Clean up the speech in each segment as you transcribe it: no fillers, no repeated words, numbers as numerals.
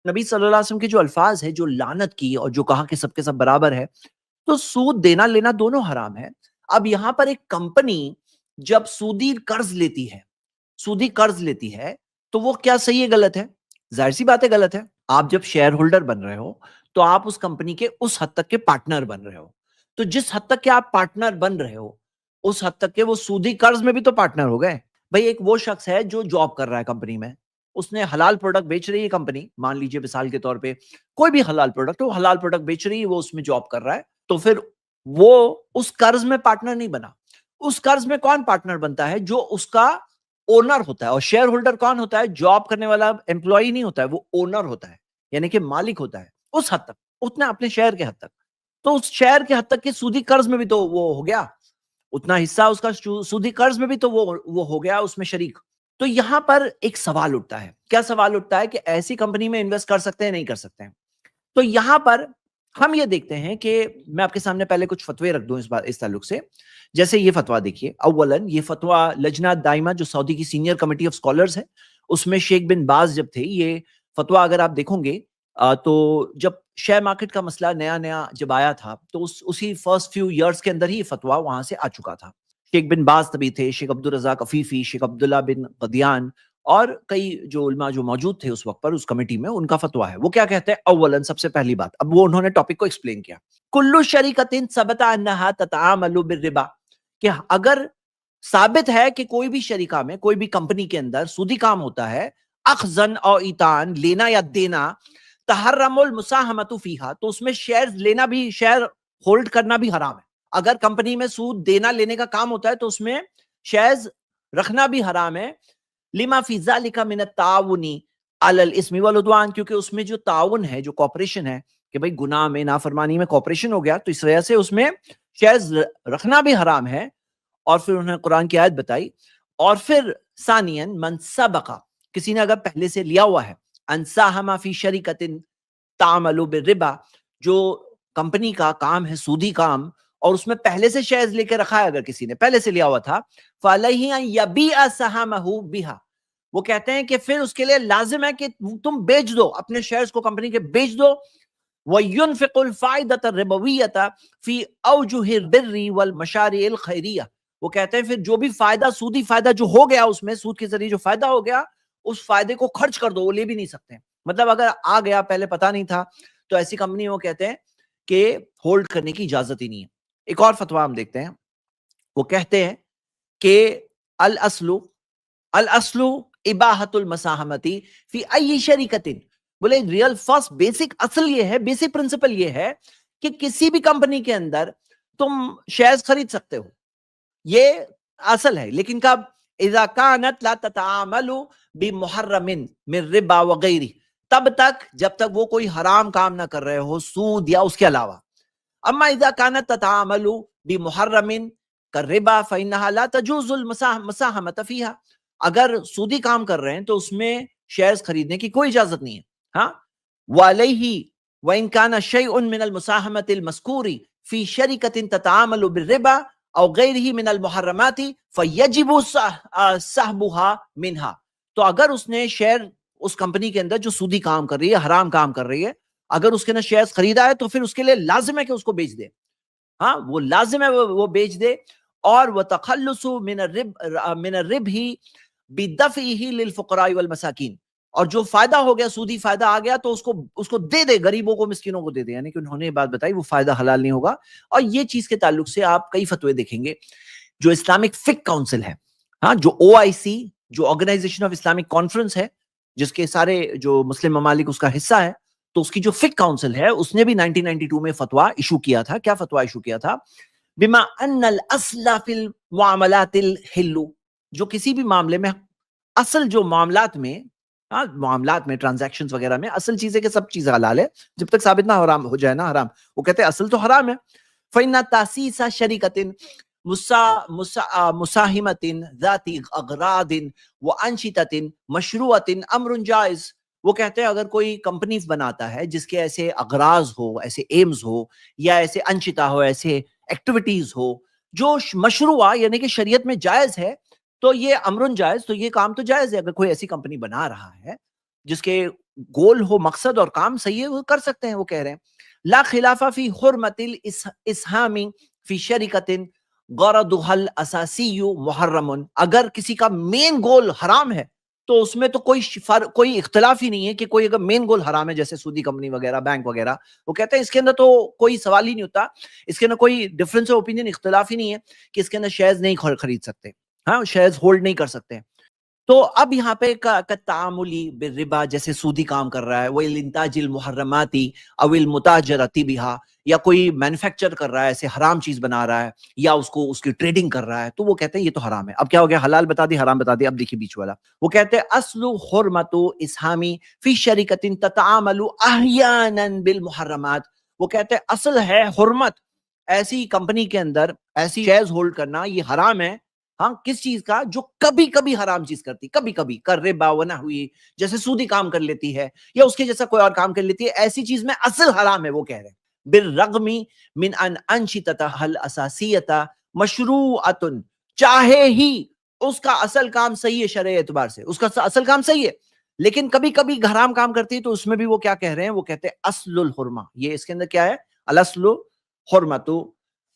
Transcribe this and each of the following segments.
नबी सल्लल्लाहु अलैहि वसल्लम के जो अल्फाज है, जो लानत की और जो कहा कि सबके सब बराबर है, तो सूद देना लेना दोनों हराम है। अब यहां पर एक कंपनी जब सूदी कर्ज लेती है, तो वो क्या सही है गलत है? जाहिर सी बात है गलत है। आप जब शेयर होल्डर बन रहे हो, तो आप उस कंपनी के उस हद तक के पार्टनर बन रहे हो। तो जिस हद तक के आप पार्टनर बन रहे हो, उस हद तक के वो सूदी कर्ज में भी तो पार्टनर हो गए। भाई एक वो शख्स है जो जॉब कर रहा है कंपनी में, उसने हलाल प्रोडक्ट बेच रही है कंपनी, मान लीजिए मिसाल के तौर पे कोई भी हलाल प्रोडक्ट, वो हलाल प्रोडक्ट बेच रही है, वो उसमें जॉब कर रहा है, तो फिर वो उस कर्ज में पार्टनर नहीं बना। उस कर्ज में कौन पार्टनर बनता है? जो उसका ओनर होता है। और शेयर होल्डर कौन होता है? जॉब करने वाला एम्प्लॉय नहीं होता है, वो ओनर होता है, यानी कि मालिक होता है उस हद तक, उतना अपने शेयर के हद तक। तो उस शेयर के हद तक के सूदी कर्ज में भी तो वो हो गया, उतना हिस्सा उसका सूदी कर्ज में भी तो वो हो गया उसमें शरीक। तो यहां पर एक सवाल उठता है। क्या सवाल उठता है? कि ऐसी कंपनी में इन्वेस्ट कर सकते हैं नहीं कर सकते हैं? तो यहां पर हम ये देखते हैं कि मैं आपके सामने पहले कुछ फतवे रख दूं इस ताल्लुक से। जैसे ये फतवा देखिए, अव्वलन ये फतवा लजना दाइमा जो सऊदी की सीनियर कमेटी ऑफ स्कॉलर्स है, उसमें शेख बिन बाज जब थे, ये फतवा अगर आप देखोगे, तो जब शेयर मार्केट का मसला नया नया जब आया था, तो उसी फर्स्ट फ्यू इयर्स के अंदर ही ये फतवा वहां से आ चुका था। शेख बिन बाज तभी थे, शेख अब्दुल रजाक अफीफी, शेख अब्दुल्ला बिन कदियान और कई जो उलमा जो मौजूद थे उस वक्त पर उस कमेटी में, उनका फतवा है। वो क्या कहते हैं? अव्वलन सबसे पहली बात, अब वो उन्होंने टॉपिक को एक्सप्लेन किया। कुल्लु शरीकतिन सबता अन्नहा ततआमलु बिर्रिबा, कि अगर साबित है कि कोई भी शरीका में, कोई भी कंपनी के अंदर सूदी काम होता है, अखजन और ईतान लेना या देना, तहर्रमुल मुसाहमतु फीहा, तो उसमें शेयर लेना भी, शेयर होल्ड करना भी हराम है। अगर कंपनी में सूद देना लेने का काम होता है तो उसमें शेयर्स रखना भी हराम है। लिमा फी ज़ालिका मिन ताउनी अलल इस्मी वल उद्वान, क्योंकि उसमें जो ताउन है, जो कॉपरेशन है, कि भाई गुनाह में, नाफरमानी में कॉपरेशन हो गया, तो इस वजह से उसमें शेयर्स रखना भी हराम है। और फिर उन्होंने कुरान की आयत बताई। और फिर सानियन मन सबका, किसी ने अगर पहले से लिया हुआ है, अनसाहमा फी शरीकतिन तामलु बिर्रिबा, जो कंपनी का काम है सूदी काम, और उसमें पहले से शेयर्स लेके रखा है, अगर किसी ने पहले से लिया हुआ था, फलही यबीअ सहमहु बिहा, वो कहते हैं कि फिर उसके लिए लाजिम है कि तुम बेच दो अपने शेयर्स को, कंपनी के बेच दो। वयुनफिकुल फायदत रिबवियत फी औजुहिल बिर्री वल मशारिल खैरिया, वो कहते हैं फिर जो भी फायदा, सूदी फायदा जो हो गया, उसमें सूद के जरिए जो फायदा हो गया, उस फायदे को खर्च कर दो, वो ले भी नहीं सकते। मतलब अगर आ गया, पहले पता नहीं था, तो ऐसी कंपनी वो कहते हैं कि होल्ड करने की इजाजत ही नहीं है। एक और फतवा हम देखते हैं। वो कहते हैं कि अल असलु अल असलु इबाहतुल मसाहमती फी अई शरीकतिन, बोले रियल फर्स्ट बेसिक असल ये है, बेसिक प्रिंसिपल ये है कि किसी भी कंपनी के अंदर तुम शेयर्स खरीद सकते हो, ये असल है। लेकिन कब? इज़ा कानत ला ततामलु बिमुहर्रमिन मिन रिबा वगैरह, तब तक जब तक वो कोई हराम काम ना कर रहे हो, सूद या उसके अलावा। अम्मा इज़ा कानत ततामलु बिमुहर्रमिन कर रिबा फइन्नहा ला तजूजुल मसाहमत फीहा, अगर सूदी काम कर रहे हैं तो उसमें शेयर्स खरीदने की कोई इजाजत नहीं है। हाँ, वालैहि व इन काना शैउन मिनल मुसाहमतिल मज़कूरी फी शरीकतिन ततामलु बिर्रिबा औ गैरिही मिनल मुहर्रमाती फयजिबु सहबुहा मिनहा, तो अगर उसने शेयर उस कंपनी के अंदर जो सूदी काम कर रही है, हराम काम कर रही है, अगर उसके ना शेयर्स खरीदा है, तो फिर उसके लिए लाजिम है कि उसको बेच दे। हाँ, वो लाजिम है वो बेच दे। और वह तखल्लुसु मिन रिब ही बिदफ़इही लिल फुक़राई वल मसाकीन, और जो फायदा हो गया, सूदी फायदा आ गया, तो उसको उसको दे दे, गरीबों को, मिस्किनों को दे दे। यानी कि उन्होंने ये बात बताई, वो फायदा हलाल नहीं होगा। और ये चीज के ताल्लुक से आप कई फतवे देखेंगे। जो इस्लामिक फिक काउंसिल है, हाँ, जो OIC, जो ऑर्गेनाइजेशन ऑफ इस्लामिक कॉन्फ्रेंस है, जिसके सारे जो मुस्लिम ममालिक उसका हिस्सा है, तो उसकी जो फिक काउंसिल है, उसने भी 1992 में फतवा इशू किया था। क्या फतवा इशू किया था? बिमा अन्नल अस्ला फिल मुआमलातिल हिल्लु, जो किसी भी मामले में असल जो मामलात में, हाँ, मामलात में, ट्रांजैक्शन वगैरह में असल चीजें के सब चीजें हलाल है, जब तक साबित ना हराम हो जाए ना हराम। वो कहते हैं असल तो हराम है। फइन्ना तासीसा शरीकतिन मुसाहिमतिन जाती अगरादिन व अंशिततिन मशरूअतिन अमरुन जायज, वो कहते हैं अगर कोई कंपनी बनाता है जिसके ऐसे अगराज हो, ऐसे एम्स हो, या ऐसे अंशिता हो, ऐसे एक्टिविटीज हो जो मशरूआ यानी कि शरीयत में जायज है, तो ये अमरुन जायज, तो ये काम तो जायज है। अगर कोई ऐसी कंपनी बना रहा है जिसके गोल हो, मकसद और काम सही है, वो कर सकते हैं। वो कह रहे हैं ला खिलाफा फी हुर्मतिल इसहामी फी शरीकतिन गरदुहल असासियु मुहर्रमुन। अगर किसी का मेन गोल हराम है तो उसमें तो कोई इख्तिलाफ ही नहीं है कि कोई अगर मेन गोल हराम है, जैसे सूदी कंपनी वगैरह, बैंक वगैरह, वो कहते हैं इसके अंदर तो कोई सवाल ही नहीं होता, इसके अंदर कोई डिफरेंस ऑफ ओपिनियन, इख्तिलाफ ही नहीं है कि इसके अंदर शेयर्स नहीं खरीद सकते, हाँ, शेयर्स होल्ड नहीं कर सकते। तो अब यहाँ पे तामुली बिरिबा, जैसे सूदी काम कर रहा है, वही इंताजिल मुहर्रमाती अविल मुताजरती बिहा, या कोई मैन्युफैक्चर कर रहा है, ऐसे हराम चीज बना रहा है, या उसको उसकी ट्रेडिंग कर रहा है, तो वो कहते हैं ये तो हराम है। अब क्या हो गया, हलाल बता दी, हराम बता दी। अब देखिए बीच वाला, वो कहते हैं अस्लु हुर्मतु इसहामी फी शरीकतिन ततामलु अहयानन बिल मुहर्रमात। वो कहते हैं असल है हुर्मत ऐसी कंपनी के अंदर ऐसी शेयर्स होल्ड करना, ये हराम है। हाँ, किस चीज का, जो कभी कभी हराम चीज करती, कभी कभी कर रे बावना हुई, जैसे सूदी काम कर लेती है या उसके जैसा कोई और काम कर लेती है, ऐसी चीज में असल हराम है। वो कह रहे हैं बिर्रगमी मिन अन अंशितता हल असासियता मशरूअतुन, चाहे ही उसका असल काम सही है शरई एतबार से, उसका असल काम सही है, लेकिन कभी कभी हराम काम करती है, तो उसमें भी वो क्या कह रहे हैं, वो कहते हैं असलुल हुरमा। ये इसके अंदर क्या है, अलस्लु हुरमतु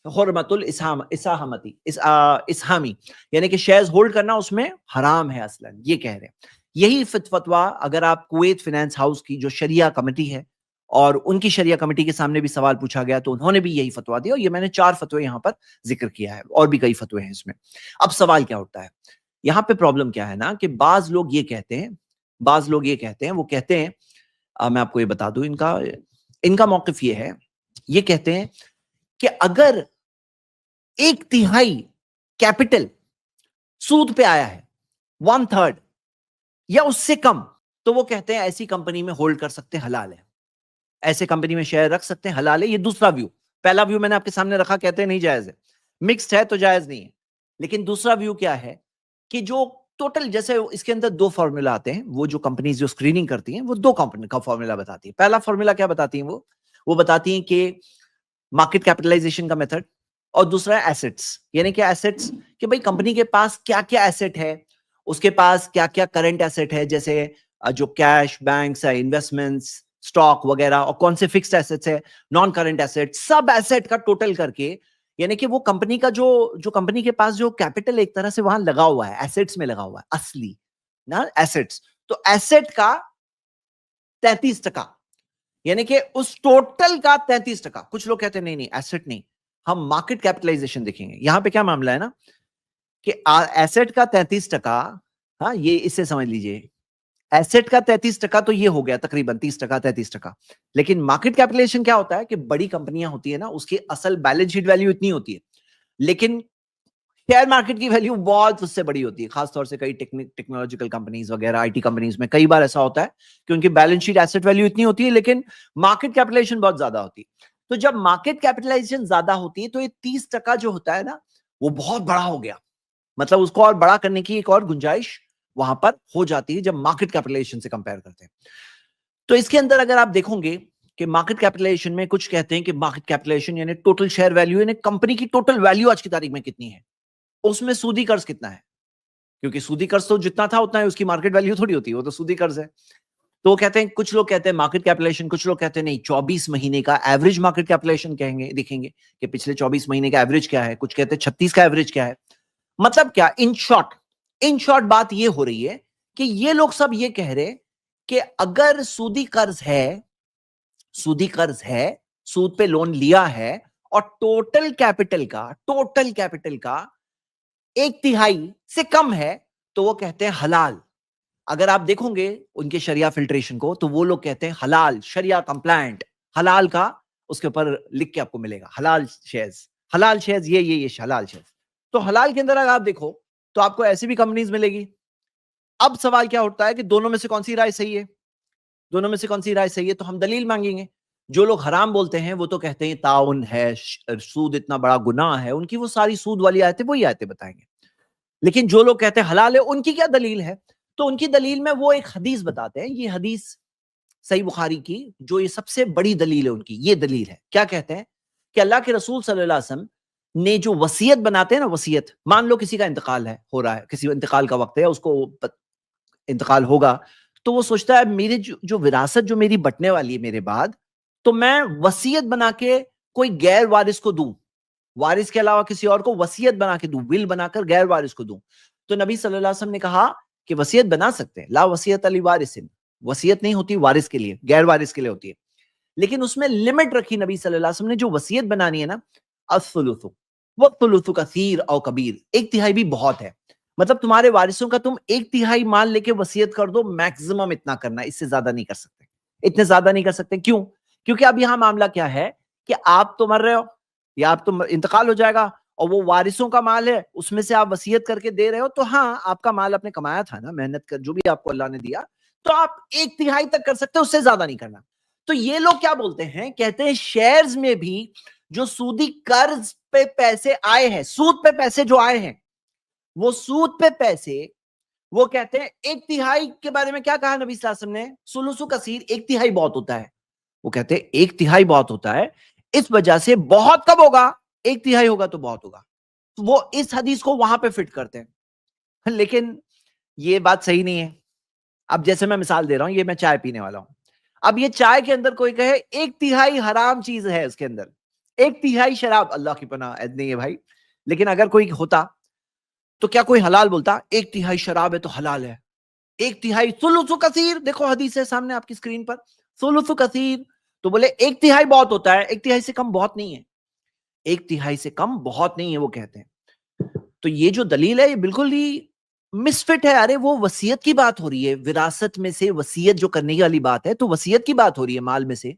हुरमतुल इसाहमती इसहामी, यानी कि शेयर्स होल्ड करना उसमें हराम है असलन, ये कह रहे हैं। यही फतवा अगर आप कुवैत फाइनेंस हाउस की जो शरिया कमेटी है, और उनकी शरिया कमेटी के सामने भी सवाल पूछा गया, तो उन्होंने भी यही फतवा दिया, और ये मैंने 4 फतवे यहां पर जिक्र किया है, और भी कई फतवे हैं इसमें। अब सवाल क्या उठता है, यहां पे प्रॉब्लम क्या है ना, कि बाज लोग ये कहते हैं, वो कहते हैं, मैं आपको ये बता दूं, इनका इनका मौकिफ ये है, ये कहते हैं कि अगर 1/3 कैपिटल सूद पे आया है, 1/3 या उससे कम, तो वो कहते हैं ऐसी कंपनी में होल्ड कर सकते हैं, हलाल है, ऐसे कंपनी में शेयर रख सकते हैं, हलाल है। ये दूसरा व्यू। पहला व्यू मैंने आपके सामने रखा, कहते हैं नहीं जायज है, मिक्स्ड है तो जायज नहीं है। लेकिन दूसरा व्यू क्या है, कि जो टोटल, जैसे इसके अंदर 2 फॉर्मूला आते हैं, वो जो कंपनीज जो स्क्रीनिंग करती हैं, वो 2 कंपनी का फॉर्मूला बताती है। पहला फॉर्मूला क्या बताती है, वो बताती है कि मार्केट कैपिटलाइजेशन का मेथड, और दूसरा है एसेट्स, यानी क्या एसेट्स, कि भाई कंपनी के पास क्या क्या एसेट है, उसके पास क्या क्या करंट एसेट है, जैसे जो कैश, बैंक्स है, इन्वेस्टमेंट्स, स्टॉक वगैरह, और कौन से फिक्स्ड एसेट्स है, नॉन करंट एसेट, सब एसेट का टोटल करके, यानी कि वो कंपनी का जो जो कंपनी के पास जो कैपिटल एक तरह से वहां लगा हुआ है, एसेट्स में लगा हुआ है, असली ना एसेट्स, तो एसेट का 33%, यानी कि उस टोटल का 33%। कुछ लोग कहते हैं नहीं नहीं एसेट नहीं, हम मार्केट कैपिटलाइजेशन देखेंगे। यहां पे क्या मामला है ना, कि एसेट का 33%, हाँ, ये इससे समझ लीजिए, एसेट का 33% तो ये हो गया तकरीबन 30%, 33%। लेकिन मार्केट कैपिटलाइजेशन क्या होता है, कि बड़ी कंपनियां होती है ना, उसकी असल बैलेंस शीट वैल्यू इतनी होती है, लेकिन शेयर मार्केट की वैल्यू बहुत उससे बड़ी होती है, खासतौर से कई टेक्नोलॉजिकल कंपनीज वगैरह, आईटी कंपनीज में कई बार ऐसा होता है कि उनकी बैलेंस शीट एसेट वैल्यू इतनी होती है, लेकिन मार्केट कैपिटलाइजेशन बहुत ज्यादा होती है। तो जब मार्केट कैपिटलाइजेशन ज्यादा होती है, तो ये 30% जो होता है ना, वो बहुत बड़ा हो गया, मतलब उसको और बड़ा करने की एक और गुंजाइश वहां पर हो जाती है, जब मार्केट कैपिटलाइजेशन से कंपेयर करते हैं। तो इसके अंदर अगर आप देखोगे कि मार्केट कैपिटलाइजेशन में कुछ कहते हैं कि मार्केट कैपिटलाइजेशन यानी टोटल शेयर वैल्यू, यानी कंपनी की टोटल वैल्यू आज की तारीख में कितनी है, उसमें सूदी कर्ज कितना है, क्योंकि सूदी कर्ज तो जितना था उतना है, उसकी मार्केट वैल्यू थोड़ी होती है, वो तो सूदी कर्ज है। तो वो कहते हैं, कुछ लोग कहते हैं मार्केट कैपिटलाइजेशन, कुछ लोग कहते हैं नहीं, 24 महीने का एवरेज मार्केट कैपिटलाइजेशन कहेंगे, देखेंगे कि पिछले 24 महीने का एवरेज क्या है, कुछ कहते हैं 36 का एवरेज क्या है। मतलब क्या, इन शॉर्ट बात ये हो रही है कि ये लोग सब ये कह रहे कि अगर सूदी कर्ज है, सूद पे लोन लिया है, और टोटल कैपिटल का 1/3 से कम है, तो वो कहते हैं हलाल। अगर आप देखोगे उनके शरिया फिल्ट्रेशन को, तो वो लोग कहते हैं हलाल, शरिया कंप्लायंट, हलाल का उसके ऊपर लिख के आपको मिलेगा, हलाल शेयर्स, ये हलाल शेयर्स। तो हलाल के अंदर अगर आप देखो, तो आपको ऐसी भी कंपनीज मिलेगी। अब सवाल क्या उठता है कि दोनों में से कौन सी राय सही है, तो हम दलील मांगेंगे। जो लोग हराम बोलते हैं, वो तो कहते हैं ताउन है, सूद इतना बड़ा गुनाह है, उनकी वो सारी सूद वाली आयतें, वही आयतें बताएंगे। लेकिन जो लोग कहते हैं हलाल है, उनकी क्या दलील है, तो उनकी दलील में वो एक हदीस बताते हैं। ये हदीस सही बुखारी की, जो ये सबसे बड़ी दलील है उनकी, ये दलील है। क्या कहते हैं कि अल्लाह के रसूल सल्लल्लाहु अलैहि वसल्लम ने जो वसीयत बनाते हैं ना, वसीयत, मान लो किसी का इंतकाल है, हो रहा है, किसी इंतकाल का वक्त है, उसको इंतकाल होगा, तो वो सोचता है मेरी जो विरासत जो मेरी बटने वाली है मेरे बाद, तो मैं वसीयत बना के कोई गैर वारिस को दूं, वारिस के अलावा किसी और को वसीयत बना के दूं, विल बनाकर गैर वारिस को दूं। तो नबी सल्लल्लाहु अलैहि वसल्लम ने कहा कि वसीयत बना सकते हैं, ला वसीयत अली वारिसिन, वसीयत नहीं होती वारिस के लिए, गैर वारिस के लिए होती है। लेकिन उसमें लिमिट रखी नबी सल्लल्लाहु अलैहि वसल्लम ने, जो वसीयत बनानी है ना, अस्सुलुसु वत्तुलुसु कसीर औ कबीर, एक तिहाई भी बहुत है। मतलब तुम्हारे वारिसों का तुम एक तिहाई माल लेके वसीयत कर दो, मैक्सिमम इतना करना, इससे ज्यादा नहीं कर सकते, इतने ज्यादा नहीं कर सकते। क्यों? क्योंकि अब यहां मामला क्या है कि आप तो मर रहे हो या आप तो इंतकाल हो जाएगा, और वो वारिसों का माल है, उसमें से आप वसीयत करके दे रहे हो, तो हाँ आपका माल आपने कमाया था ना, मेहनत कर, जो भी आपको अल्लाह ने दिया, तो आप एक तिहाई तक कर सकते हो, उससे ज्यादा नहीं करना। तो ये लोग क्या बोलते हैं, कहते हैं शेयर्स में भी जो सूदी कर्ज पे पैसे आए हैं, सूद पे पैसे जो आए हैं, वो सूद पे पैसे, वो कहते हैं एक तिहाई के बारे में क्या कहा नबी सल्लल्लाहु अलैहि वसल्लम ने, सुलुसु कसीर, एक तिहाई बहुत होता है। वो कहते हैं एक तिहाई बहुत होता है, इस वजह से बहुत कब होगा, एक तिहाई होगा तो बहुत होगा। तो वो इस हदीस को वहां पे फिट करते हैं, लेकिन ये बात सही नहीं है। अब जैसे मैं मिसाल दे रहा हूं, ये मैं चाय पीने वाला हूं, अब ये चाय के अंदर कोई कहे एक तिहाई हराम चीज है उसके अंदर, एक तिहाई शराब, अल्लाह की पनाह ऐसा नहीं है भाई, लेकिन अगर कोई होता तो क्या कोई हलाल बोलता, एक तिहाई शराब है तो हलाल है, एक तिहाई सुलुसु कसीर, देखो हदीस है सामने आपकी स्क्रीन पर, सुलुसु कसीर, तो बोले एक तिहाई बहुत होता है, एक तिहाई से कम बहुत नहीं है, एक तिहाई से कम बहुत नहीं है, वो कहते हैं। तो ये जो दलील है ये बिल्कुल ही मिसफिट है। अरे वो वसीयत की बात हो रही है, विरासत में से वसीयत जो करने वाली बात है, तो वसीयत की बात हो रही है माल में से,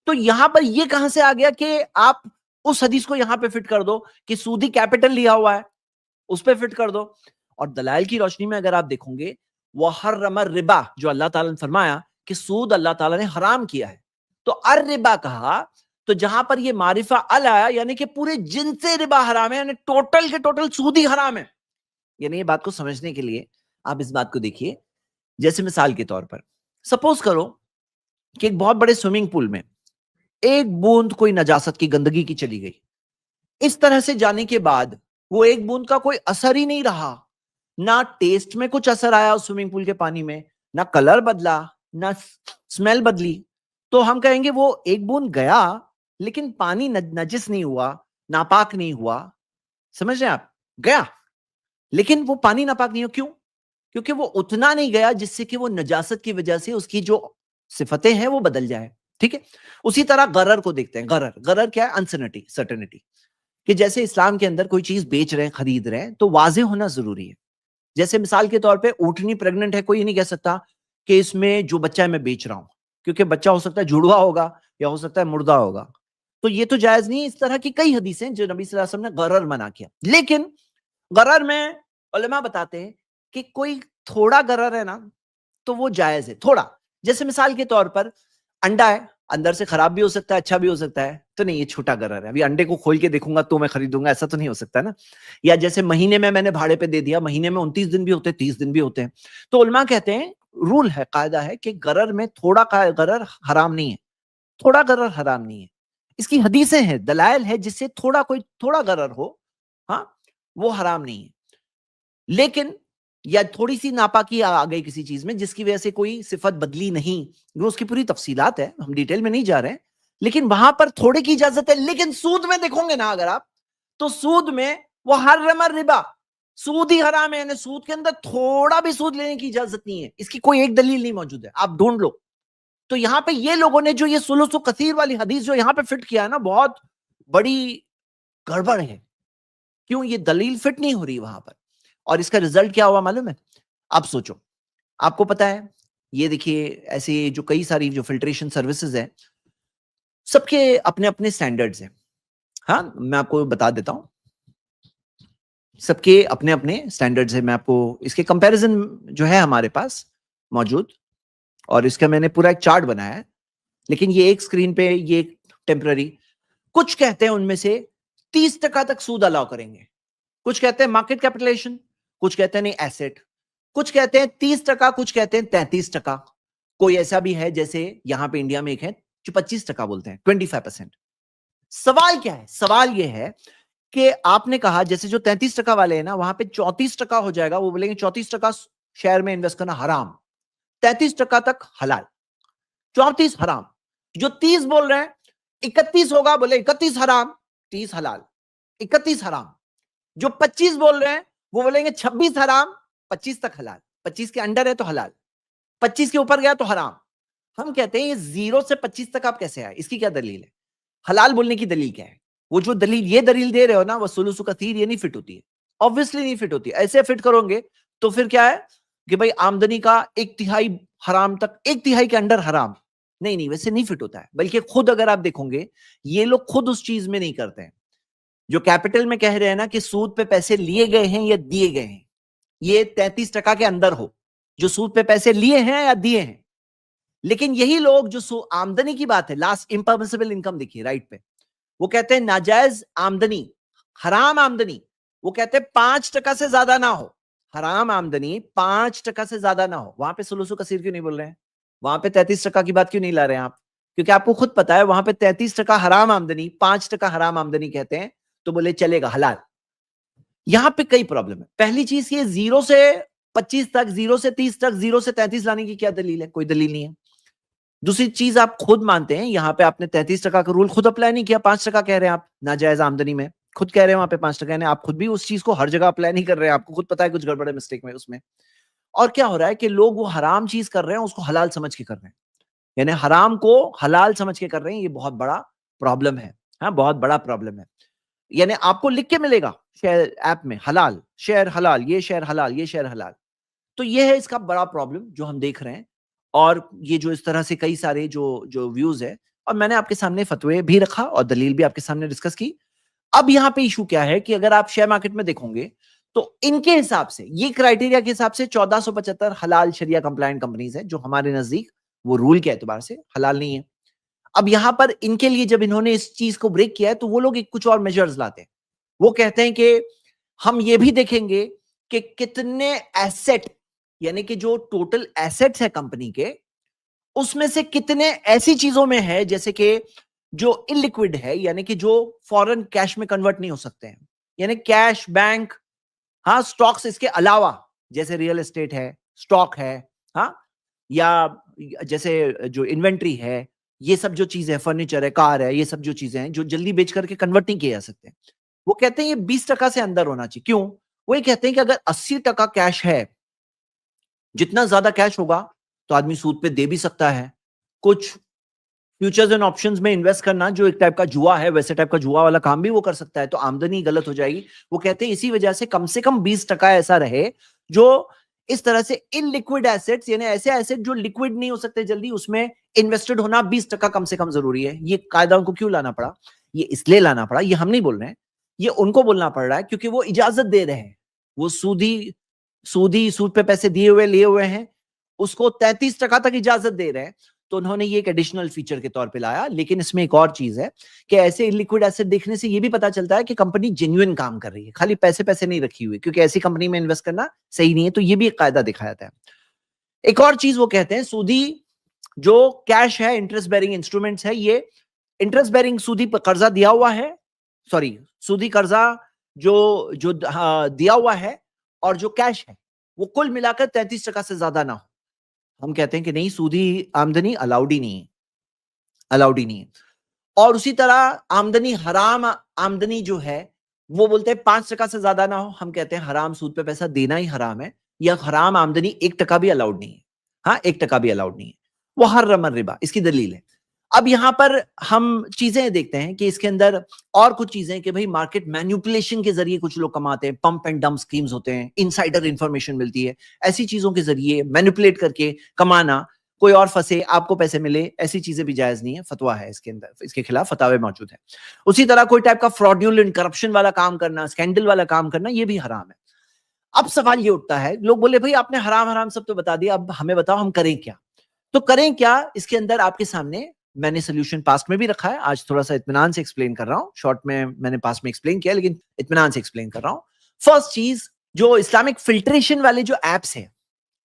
तो यहां पर ये कहां से आ गया कि आप उस हदीस को यहां पे फिट कर दो कि सूदी कैपिटल लिया हुआ है, उस पर फिट कर दो। और दलाइल की रोशनी में अगर आप देखोगे, वह हर रमर रिबा, जो अल्लाह ताला ने फरमाया कि सूद अल्लाह ताला ने हराम किया है, तो अर रिबा कहा, तो जहां पर ये मारिफा अल आया, यानी कि पूरे जिन से रिबा हराम है, यानी टोटल के टोटल सूद ही हराम है। यानी ये बात को समझने के लिए आप इस बात को देखिए, जैसे मिसाल के तौर पर सपोज करो कि एक बहुत बड़े स्विमिंग पूल में एक बूंद कोई नजासत की, गंदगी की चली गई, इस तरह से जाने के बाद वो एक बूंद का कोई असर ही नहीं रहा, ना टेस्ट में कुछ असर आया उस स्विमिंग पूल के पानी में, ना कलर बदला, ना स्मेल बदली, तो हम कहेंगे वो एक बूंद गया, लेकिन पानी नजिस नहीं हुआ, नापाक नहीं हुआ। समझ रहे हैं आप? गया, लेकिन वो पानी नापाक नहीं हो, क्यों? क्योंकि वो उतना नहीं गया जिससे कि वो नजासत की वजह से उसकी जो सिफतें हैं वो बदल जाए। ठीक है, उसी तरह गरर को देखते हैं। गरर, गरर क्या है? अनसर्टेनिटी, सर्टेनिटी, कि जैसे इस्लाम के अंदर कोई चीज बेच रहे हैं, खरीद रहे हैं, तो वाजे होना जरूरी है। जैसे मिसाल के तौर पे ऊँटनी प्रेग्नेंट है, कोई ये नहीं कह सकता कि इसमें जो बच्चा है मैं बेच रहा हूं, क्योंकि बच्चा हो सकता है जुड़वा होगा या हो सकता है मुर्दा होगा, तो ये तो जायज नहीं है। इस तरह की कई हदीसें जो नबी सल्लल्लाहु अलैहि वसल्लम ने गरर मना किया, लेकिन गरर में उलमा बताते हैं कि कोई थोड़ा गरर है ना, तो वो जायज है थोड़ा। जैसे मिसाल के तौर पर अंडा है, अंदर से खराब भी हो सकता है, अच्छा भी हो सकता है, तो नहीं, ये छोटा गरर है, अभी अंडे को खोल के देखूंगा तो मैं खरीदूंगा, ऐसा तो नहीं हो सकता ना। या जैसे महीने में मैंने भाड़े पे दे दिया, महीने में 29 दिन भी होते हैं, 30 दिन भी होते हैं, तो उलमा कहते हैं, रूल है, कायदा है कि गरर में थोड़ा गरर हराम नहीं है, थोड़ा गरर हराम नहीं है। इसकी हदीसें हैं, दलाइल है, जिससे थोड़ा कोई थोड़ा गरर हो, हाँ, वो हराम नहीं है। लेकिन या थोड़ी सी नापाकी आ गई किसी चीज में जिसकी वजह से कोई सिफत बदली नहीं, वो उसकी पूरी तफसीलात है, हम डिटेल में नहीं जा रहे हैं, लेकिन वहां पर थोड़े की इजाजत है। लेकिन सूद में देखोगे ना अगर आप, तो सूद में वो हर रमर रिबा, सूद ही हराम है, यानी सूद के अंदर थोड़ा भी सूद लेने की इजाजत नहीं है। इसकी कोई एक दलील नहीं मौजूद है, आप ढूंढ लो। तो यहां पे ये लोगों ने जो ये सुलुसु कसीर वाली हदीस जो यहां पे फिट किया है ना, बहुत बड़ी गड़बड़ है। क्यों? ये दलील फिट नहीं हो रही वहां पर, और इसका रिजल्ट क्या हुआ मालूम है? आप सोचो, आपको पता है, ये देखिए ऐसे जो कई सारी जो फिल्ट्रेशन सर्विसेज है, सबके अपने अपने स्टैंडर्ड्स हैं। हाँ, मैं आपको बता देता हूं, सबके अपने अपने स्टैंडर्ड्स है। मैं आपको इसके कंपैरिजन जो है हमारे पास मौजूद, और इसका मैंने पूरा एक चार्ट बनाया है, लेकिन ये एक स्क्रीन पे ये टेम्पररी। कुछ कहते हैं उनमें से 30% तक सूद अलाउ करेंगे, कुछ कहते हैं मार्केट कैपिटलाइजेशन, कुछ कहते हैं नहीं एसेट, कुछ कहते हैं 30%, कुछ कहते हैं 33%। कोई ऐसा भी है जैसे यहां पे इंडिया में एक है जो 25% बोलते हैं, 25%। सवाल क्या है? सवाल यह है कि आपने कहा जैसे जो 33% वाले हैं ना, वहां पे 34% हो जाएगा, वो बोलेंगे 34% शेयर में इन्वेस्ट करना हराम, 33% तक हलाल, 34 हराम। जो 30 बोल रहे हैं 31 होगा, बोले 31 हराम, 30 हलाल, 31 हराम। जो 25 बोल रहे हैं वो बोलेंगे 26 हराम, 25 तक हलाल। 25 के अंडर है तो हलाल, 25 के ऊपर गया तो हराम। हम कहते हैं ये 0 से 25 तक आप कैसे आए, इसकी क्या दलील है? हलाल बोलने की दलील क्या है? वो जो दलील ये दलील दे रहे हो ना, वो सुलूसु कसीर, ये नहीं फिट होती है, ऑब्वियसली नहीं फिट होती है। ऐसे फिट करोगे तो फिर क्या है कि भाई आमदनी का 1/3 हराम तक, 1/3 के अंडर हराम, नहीं नहीं, वैसे नहीं फिट होता है। बल्कि खुद अगर आप देखोगे, ये लोग खुद उस चीज में नहीं करते हैं जो कैपिटल में कह रहे हैं ना कि सूद पे पैसे लिए गए हैं या दिए गए हैं, ये 33% के अंदर हो, जो सूद पे पैसे लिए हैं या दिए हैं। लेकिन यही लोग जो आमदनी की बात है, लास्ट इम्परमिसिबल इनकम देखिए राइट पे, वो कहते हैं नाजायज आमदनी, हराम आमदनी, वो कहते हैं 5% से ज्यादा ना हो। हराम आमदनी 5% से ज्यादा ना हो। वहां पे सुलूसु कसीर क्यों नहीं बोल रहे हैं? वहां पे 33% की बात क्यों नहीं ला रहे हैं आप? क्योंकि आपको खुद पता है वहां पे 33% हराम आमदनी, 5% हराम आमदनी कहते हैं, तो बोले चलेगा हलाल। यहां पे कई प्रॉब्लम है। पहली चीज ये 0 से 25 तक, 0 से 30 तक, 0 से 33 लाने की क्या दलील है? कोई दलील नहीं है। दूसरी चीज आप खुद मानते हैं, यहां पे आपने 33% का रूल खुद अप्लाई नहीं किया, 5% कह रहे हैं आप नाजायज आमदनी में, खुद कह रहे हैं वहां पे 5%, आप खुद भी उस चीज को हर जगह अप्लाई नहीं कर रहे हैं, आपको खुद पता है कुछ गड़बड़ है, मिस्टेक में उसमें। और क्या हो रहा है कि लोग वो हराम चीज कर रहे हैं उसको हलाल समझ के कर रहे हैं, यानी हराम को हलाल समझ के कर रहे हैं। ये बहुत बड़ा प्रॉब्लम है, हाँ बहुत बड़ा प्रॉब्लम है। यानी आपको लिख के मिलेगा शेयर ऐप में हलाल, शेयर हलाल, ये शेयर हलाल, ये शेयर हलाल। तो ये है इसका बड़ा प्रॉब्लम जो हम देख रहे हैं। और ये जो इस तरह से कई सारे जो जो व्यूज है, और मैंने आपके सामने फतवे भी रखा और दलील भी आपके सामने डिस्कस की। अब यहाँ पे इशू क्या है कि अगर आप शेयर मार्केट में देखोगे तो इनके हिसाब से, ये क्राइटेरिया के हिसाब से 1475 हलाल शरिया कंप्लायंट कंपनीज है जो हमारे नजदीक वो रूल के एतबार से हलाल नहीं है। अब यहां पर इनके लिए जब इन्होंने इस चीज को ब्रेक किया है तो वो लोग एक कुछ और मेजर्स लाते हैं। वो कहते हैं कि हम ये भी देखेंगे कि कितने एसेट, यानी कि जो टोटल एसेट्स है कंपनी के, उसमें से कितने ऐसी चीजों में है जैसे कि जो इलिक्विड है, यानी कि जो फॉरेन कैश में कन्वर्ट नहीं हो सकते हैं, यानी कैश, बैंक, हाँ स्टॉक्स इसके अलावा, जैसे रियल एस्टेट है, स्टॉक है, हाँ, या जैसे जो इन्वेंट्री है, ये सब जो चीजें, फर्नीचर है, कार है, ये सब जो चीजें हैं जो जल्दी बेच करके कन्वर्ट नहीं किए जा सकते, वो कहते हैं ये 20% से अंदर होना चाहिए। क्यों? वो ये कहते हैं कि अगर 80% कैश है, जितना ज्यादा कैश होगा तो आदमी सूद पे दे भी सकता है। कुछ फ्यूचर्स एंड ऑप्शंस में इन्वेस्ट करना जो एक टाइप का जुआ है, वैसे टाइप का जुआ वाला काम भी वो कर सकता है, तो आमदनी गलत हो जाएगी। वो कहते हैं इसी वजह से कम 20% ऐसा रहे जो इस तरह से इनलिक्विड एसेट्स, यानी ऐसे एसेट जो लिक्विड नहीं हो सकते जल्दी, उसमें इन्वेस्टेड होना 20% कम से कम जरूरी है। ये कायदा उनको क्यों लाना पड़ा? ये इसलिए लाना पड़ा, ये हम नहीं बोल रहे हैं, ये उनको बोलना पड़ रहा है क्योंकि वो इजाजत दे रहे हैं। वो सूद पे पैसे दिए हुए लिए हुए हैं, उसको 33% तक इजाजत दे रहे हैं, तो उन्होंने ये एक एडिशनल फीचर के तौर पे लाया। लेकिन इसमें एक और चीज है कि ऐसे इलिक्विड एसेट देखने से ये भी पता चलता है कि कंपनी जेन्युइन काम कर रही है, खाली पैसे पैसे नहीं रखी हुई, क्योंकि ऐसी कंपनी में इन्वेस्ट करना सही नहीं है। तो ये भी एक कायदा दिखाया जाता है। एक और चीज वो कहते हैं, सूदी जो कैश है, इंटरेस्ट बेरिंग इंस्ट्रूमेंट्स है, ये इंटरेस्ट बेरिंग सूदी पर कर्जा दिया हुआ है, सॉरी सूदी कर्जा जो जो दिया हुआ है, और जो कैश है वो कुल मिलाकर 33% से ज्यादा ना हो। हम कहते हैं कि नहीं, सूदी आमदनी अलाउड ही नहीं है, अलाउड ही नहीं है। और उसी तरह आमदनी, हराम आमदनी जो है, वो बोलते हैं 5% से ज्यादा ना हो। हम कहते हैं हराम सूद पे पैसा देना ही हराम है, या हराम आमदनी 1% भी अलाउड नहीं है। हाँ 1% भी अलाउड नहीं है, वो हर रमन रिबा, इसकी दलील है। अब यहां पर हम चीजें देखते हैं कि इसके अंदर और कुछ चीजें कि भाई मार्केट मैन्युपुलेशन के जरिए कुछ लोग कमाते हैं, पंप एंड डंप स्कीम्स होते हैं, इनसाइडर इंफॉर्मेशन मिलती है, ऐसी चीजों के जरिए मैन्युपुलेट करके कमाना, कोई और फंसे आपको पैसे मिले, ऐसी चीजें भी जायज नहीं है, फतवा है इसके अंदर, इसके खिलाफ फतावे मौजूद है। उसी तरह कोई टाइप का फ्रॉडुलेंट करप्शन वाला काम करना, स्कैंडल वाला काम करना, ये भी हराम है। अब सवाल ये उठता है, लोग बोले भाई आपने हराम हराम सब तो बता दिया, अब हमें बताओ हम करें क्या? तो करें क्या, इसके अंदर आपके सामने मैंने सोल्यूशन पास्ट में भी रखा है, आज थोड़ा सा इत्मीनान से एक्सप्लेन कर रहा हूं। शॉर्ट में मैंने पास्ट में एक्सप्लेन किया, लेकिन इत्मीनान से एक्सप्लेन कर रहा हूं। फर्स्ट चीज, जो इस्लामिक फिल्ट्रेशन वाले जो एप्स है,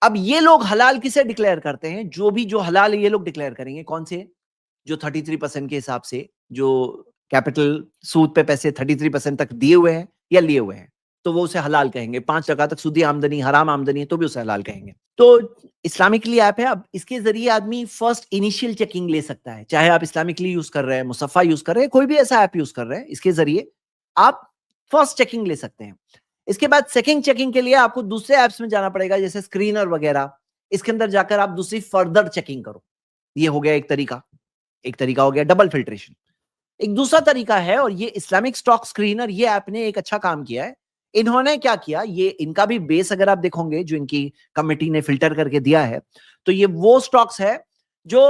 अब ये लोग हलाल किसे डिक्लेयर करते हैं? जो भी जो हलाल है ये लोग डिक्लेयर करेंगे। कौन से? जो 33% के हिसाब से जो कैपिटल सूद पे पैसे 33% तक दिए हुए हैं या लिए हुए हैं, तो वो उसे हलाल कहेंगे। 5% तक सूदी आमदनी, हराम आमदनी है तो भी उसे हलाल कहेंगे। तो इस्लामिकली ऐप है, अब इसके जरिए आदमी फर्स्ट इनिशियल चेकिंग ले सकता है। चाहे आप इस्लामिकली यूज कर रहे हैं, मुसफ़ा यूज कर रहे हैं, कोई भी ऐसा ऐप यूज कर रहे हैं, इसके जरिए आप फर्स्ट चेकिंग ले सकते हैं। इसके बाद सेकंड चेकिंग के लिए आपको दूसरे ऐप्स में जाना पड़ेगा, जैसे स्क्रीनर वगैरह। इसके अंदर जाकर आप दूसरी फर्दर चेकिंग करो। ये हो गया एक तरीका। एक तरीका हो गया डबल फिल्ट्रेशन। एक दूसरा तरीका है, और ये इस्लामिक स्टॉक स्क्रीनर, ये ऐप ने एक अच्छा काम किया है। इन्होंने क्या किया, ये इनका भी बेस अगर आप देखोगे जो इनकी कमिटी ने फिल्टर करके दिया है, तो ये वो स्टॉक्स है जो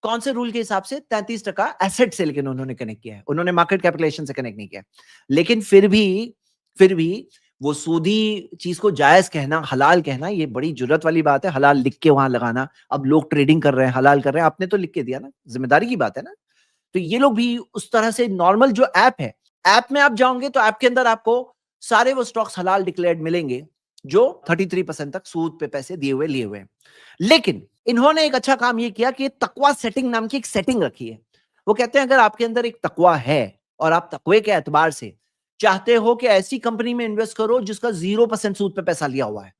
कौन से रूल के हिसाब से 33% एसेट से लेकिन उन्होंने कनेक्ट किया है, उन्होंने मार्केट कैपिटलाइजेशन से कनेक्ट नहीं किया। लेकिन फिर भी वो सूदी चीज को जायज कहना, हलाल कहना, ये बड़ी जुर्रत वाली बात है। हलाल लिख के वहां लगाना। अब लोग ट्रेडिंग कर रहे हैं, हलाल कर रहे हैं, आपने तो लिख के दिया ना, जिम्मेदारी की बात है ना। तो ये लोग भी उस तरह से नॉर्मल जो ऐप है, ऐप में आप जाओगे तो ऐप के अंदर आपको सारे वो स्टॉक्स हलाल डिक्लेयर्ड मिलेंगे जो 33% तक सूद पे पैसे दिए हुए लिए हुए हैं। लेकिन इन्होंने एक अच्छा काम ये किया कि तकवा सेटिंग नाम की एक सेटिंग रखी है। वो कहते हैं अगर आपके अंदर एक तकवा है और आप तकवे के एतबार से चाहते हो कि ऐसी कंपनी में इन्वेस्ट करो जिसका 0% सूद पे पैसा लिया हुआ है,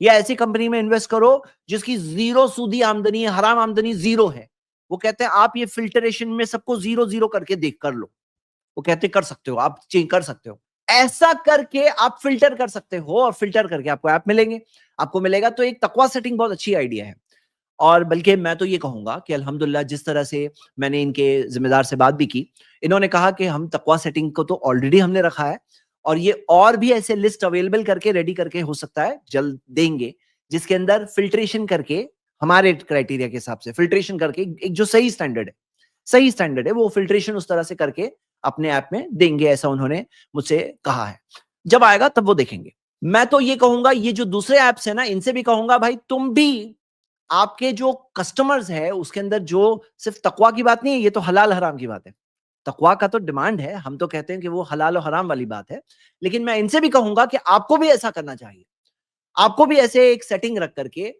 या ऐसी कंपनी में इन्वेस्ट करो जिसकी जीरो सूदी आमदनी है, हराम आमदनी जीरो है, वो कहते हैं आप ये फिल्टरेशन में सबको 0-0 करके देख कर लो। वो कहते हैं कर सकते हो, आप चेंज कर सकते हो। ऐसा करके आप फिल्टर कर सकते हो, और फिल्टर करके आपको ऐप मिलेंगे, आपको मिलेगा। तो एक तकवा सेटिंग बहुत अच्छी आइडिया है। और बल्कि मैं तो ये कहूंगा कि अल्हम्दुलिल्लाह, जिस तरह से मैंने इनके जिम्मेदार से बात भी की, इन्होंने कहा कि हम तकवा सेटिंग को तो ऑलरेडी हमने रखा है, और ये और भी ऐसे लिस्ट अवेलेबल करके रेडी करके हो सकता है जल्द देंगे, जिसके अंदर फिल्ट्रेशन करके हमारे क्राइटेरिया के हिसाब से फिल्ट्रेशन करके एक जो सही स्टैंडर्ड है वो फिल्ट्रेशन उस तरह से करके अपने ऐप में देंगे, ऐसा उन्होंने मुझसे कहा है। जब आएगा तब वो देखेंगे। मैं तो ये कहूंगा, ये जो दूसरे ऐप्स है ना, इनसे भी कहूंगा भाई तुम भी आपके जो कस्टमर्स है उसके अंदर जो सिर्फ तकवा की बात नहीं है, ये तो हलाल हराम की बात है। तकवा का तो डिमांड है, हम तो कहते हैं कि वो हलाल और हराम वाली बात है। लेकिन मैं इनसे भी कहूंगा कि आपको भी ऐसा करना चाहिए। आपको भी ऐसे एक सेटिंग रख करके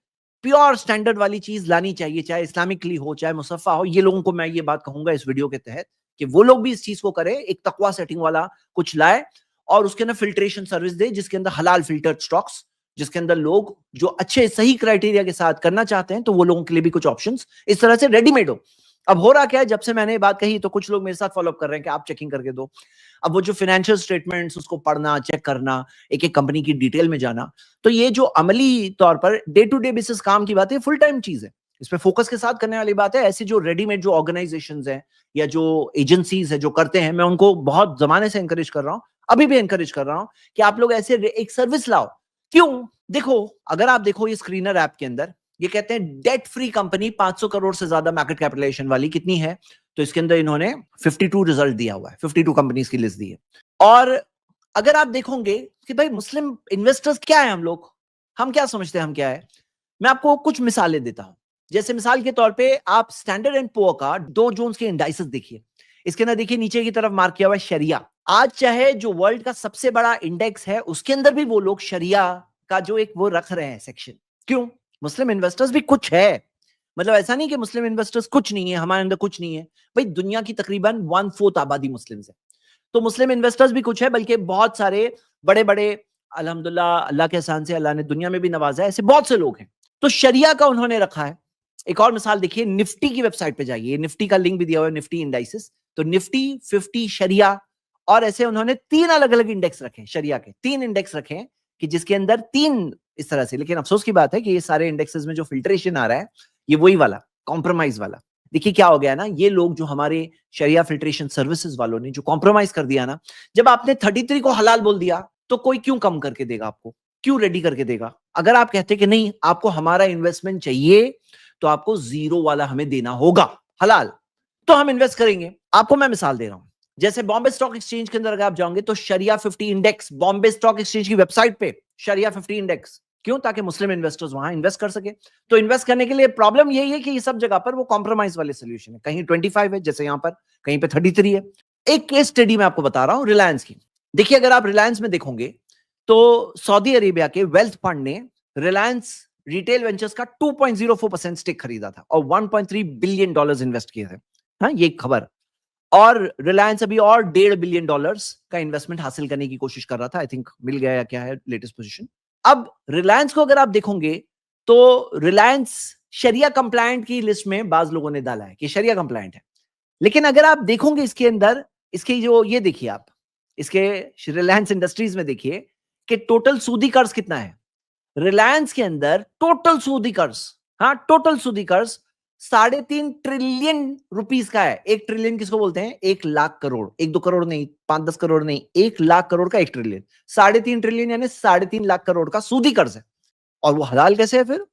प्योर स्टैंडर्ड वाली चीज लानी चाहिए, चाहे इस्लामिकली हो चाहे मुसफ़ा हो। ये लोगों को मैं ये बात कहूंगा इस वीडियो के तहत कि वो लोग भी इस चीज को करें, एक तकवा सेटिंग वाला कुछ लाए, और उसके अंदर फिल्ट्रेशन सर्विस दे, जिसके अंदर हलाल फिल्टर्ड स्टॉक्स, जिसके अंदर लोग जो अच्छे सही क्राइटेरिया के साथ करना चाहते हैं, तो वो लोगों के लिए भी कुछ ऑप्शंस इस तरह से रेडीमेड हो। अब हो रहा क्या है, जब से मैंने ये बात कही तो कुछ लोग मेरे साथ फॉलोअप कर रहे हैं कि आप चेकिंग करके दो। अब वो जो फाइनेंशियल स्टेटमेंट्स उसको पढ़ना, चेक करना, एक एक कंपनी की डिटेल में जाना, तो ये जो अमली तौर per day to day basis काम की बात है, फुल टाइम चीज है, इस पे फोकस के साथ करने वाली बात है। ऐसे जो रेडीमेड जो ऑर्गेनाइजेशंस हैं या जो एजेंसीज है जो करते हैं, मैं उनको बहुत जमाने से एनकरेज कर रहा हूं, अभी भी एनकरेज कर रहा हूं कि आप लोग ऐसे एक सर्विस लाओ। क्यों? देखो, अगर आप देखो ये स्क्रीनर ऐप के अंदर ये कहते हैं डेट फ्री कंपनी 500 करोड़ से ज्यादा मार्केट कैपिटलाइजेशन वाली कितनी है, तो इसके अंदर इन्होंने 52 रिजल्ट दिया हुआ है, 52 कंपनीज की लिस्ट दी है। और अगर आप देखोगे कि भाई मुस्लिम इन्वेस्टर्स क्या है, हम क्या समझते हैं हम क्या है, मैं आपको कुछ मिसालें देता हूं। जैसे मिसाल के तौर पे आप स्टैंडर्ड एंड पुअर का डो जोन्स के इंडाइसेस देखिए, इसके अंदर देखिए नीचे की तरफ मार्क किया हुआ है शरिया। आज चाहे जो वर्ल्ड का सबसे बड़ा इंडेक्स है उसके अंदर भी वो लोग शरिया का जो एक वो रख रहे हैं सेक्शन। क्यों? मुस्लिम इन्वेस्टर्स भी कुछ है, मतलब ऐसा नहीं कि मुस्लिम इन्वेस्टर्स कुछ नहीं है, हमारे अंदर कुछ नहीं है। भाई दुनिया की तकरीबन 1/4 आबादी मुस्लिम है, तो मुस्लिम इन्वेस्टर्स भी कुछ है, बल्कि बहुत सारे बड़े बड़े, अल्हम्दुलिल्लाह अल्लाह के एहसान से अल्लाह ने दुनिया में भी नवाजा है, ऐसे बहुत से लोग हैं। तो शरिया का उन्होंने रखा है। एक और मिसाल देखिए, निफ्टी की वेबसाइट पे जाइए, निफ्टी का लिंक भी दिया हुआ है, निफ्टी इंडाइसेस। तो निफ्टी 50 शरिया, और ऐसे उन्होंने 3 अलग अलग इंडेक्स रखे, शरिया के 3 इंडेक्स रखे हैं कि जिसके अंदर 3 इस तरह से। लेकिन अफसोस की बात है कि ये सारे इंडेक्सेस में जो फिल्ट्रेशन आ रहा है ये वही वाला कॉम्प्रोमाइज वाला। देखिए क्या हो गया ना, ये लोग जो हमारे शरिया फिल्ट्रेशन सर्विसेज वालों ने जो कॉम्प्रोमाइज कर दिया ना, जब आपने 33 को हलाल बोल दिया तो कोई क्यों कम करके देगा आपको, क्यों रेडी करके देगा? अगर आप कहते कि नहीं आपको हमारा इन्वेस्टमेंट चाहिए तो आपको 0 वाला हमें देना होगा हलाल, तो हम इन्वेस्ट करेंगे। आपको मैं मिसाल दे रहा हूं, जैसे बॉम्बे स्टॉक एक्सचेंज के अंदर अगर आप जाओगे तो शरिया 50 इंडेक्स, बॉम्बे स्टॉक एक्सचेंज की वेबसाइट पे शरिया 50 इंडेक्स, क्यों? ताकि मुस्लिम इन्वेस्टर्स वहां इन्वेस्ट कर सके। तो इन्वेस्ट करने के लिए प्रॉब्लम यही है कि ये सब जगह पर वो कॉम्प्रोमाइज वाले सोल्यूशन है, कहीं 25 है जैसे यहां पर, कहीं पे 33 है। एक केस स्टडी मैं आपको बता रहा हूं रिलायंस की। देखिए अगर आप रिलायंस में देखोगे तो सऊदी अरेबिया के वेल्थ फंड ने रिलायंस रिटेल वेंचर्स का 2.04% स्टेक खरीदा था और $1.3 बिलियन इन्वेस्ट किए थे। हाँ, ये खबर। और रिलायंस अभी और $1.5 बिलियन का इन्वेस्टमेंट हासिल करने की कोशिश कर रहा था। आई थिंक मिल गया या क्या है लेटेस्ट पोजीशन। अब रिलायंस को अगर आप देखोगे तो रिलायंस शरिया कंप्लायंट की लिस्ट में बाज लोगों ने डाला है कि शरिया कंप्लायंट है, लेकिन अगर आप देखोगे इसके अंदर, इसके जो ये देखिए आप, इसके रिलायंस इंडस्ट्रीज में देखिए कि टोटल सूदी कर्ज कितना है रिलायंस के अंदर। टोटल सूदी कर्ज, हाँ टोटल सूदी कर्ज 3.5 ट्रिलियन रुपीस का है। 1 ट्रिलियन किसको बोलते हैं? 1 लाख करोड़। 1-2 करोड़ नहीं, 5-10 करोड़ नहीं, 1 लाख करोड़ का 1 ट्रिलियन। 3.5 ट्रिलियन यानी 3.5 लाख करोड़ का सूदी कर्ज है। और वो हलाल कैसे है फिर?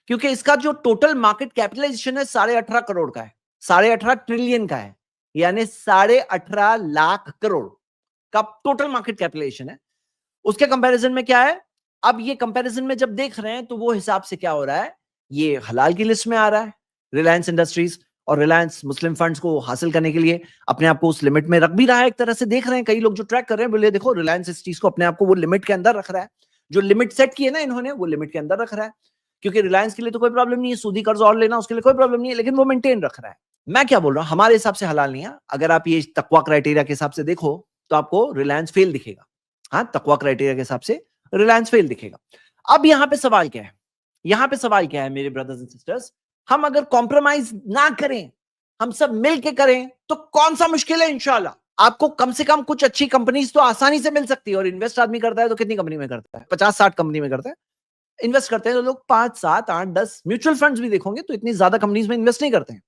क्योंकि इसका जो टोटल मार्केट कैपिटलाइजेशन है 18.5 करोड़ का है, 18.5 ट्रिलियन का है, यानी 18.5 लाख करोड़ का टोटल मार्केट कैपिटलाइजेशन है। उसके कंपैरिजन में क्या है? अब ये कंपैरिजन में जब देख रहे हैं तो वो हिसाब से क्या हो रहा है, ये हलाल की लिस्ट में आ रहा है रिलायंस इंडस्ट्रीज, और रिलायंस मुस्लिम फंड्स को हासिल करने के लिए अपने आप को उस लिमिट में रख भी रहा है। एक तरह से देख रहे हैं कई लोग जो ट्रैक कर रहे हैं, बोले देखो रिलायंस इस चीज को अपने आप को वो लिमिट के अंदर रख रहा है, जो लिमिट सेट की है ना इन्होंने, वो लिमिट के अंदर रख रहा है। क्योंकि रिलायंस के लिए तो कोई प्रॉब्लम नहीं है, सूदी कर्ज और लेना उसके लिए कोई प्रॉब्लम नहीं है, लेकिन वो मेंटेन रख रहा है। मैं क्या बोल रहा हूं, हमारे हिसाब से हलाल नहीं है। अगर आप ये तकवा क्राइटेरिया के हिसाब से देखो तो आपको रिलायंस फेल दिखेगा। हाँ, तकवा क्राइटेरिया के हिसाब से रिलायंस फेल दिखेगा। अब यहां पे सवाल क्या है? यहां पे सवाल क्या है मेरे ब्रदर्स एंड सिस्टर्स? हम अगर कॉम्प्रोमाइज ना करें, हम सब मिलके करें, तो कौन सा मुश्किल है? इंशाल्लाह आपको कम से कम कुछ अच्छी कंपनीज तो आसानी से मिल सकती है। और इन्वेस्ट आदमी करता है तो कितनी कंपनी में करता है? 50-60 कंपनी में करता है। इन्वेस्ट करते हैं तो लोग 5, 7, 8, 10 म्यूचुअल फंड्स भी देखोगे तो इतनी ज्यादा कंपनीज में इन्वेस्ट नहीं करते हैं।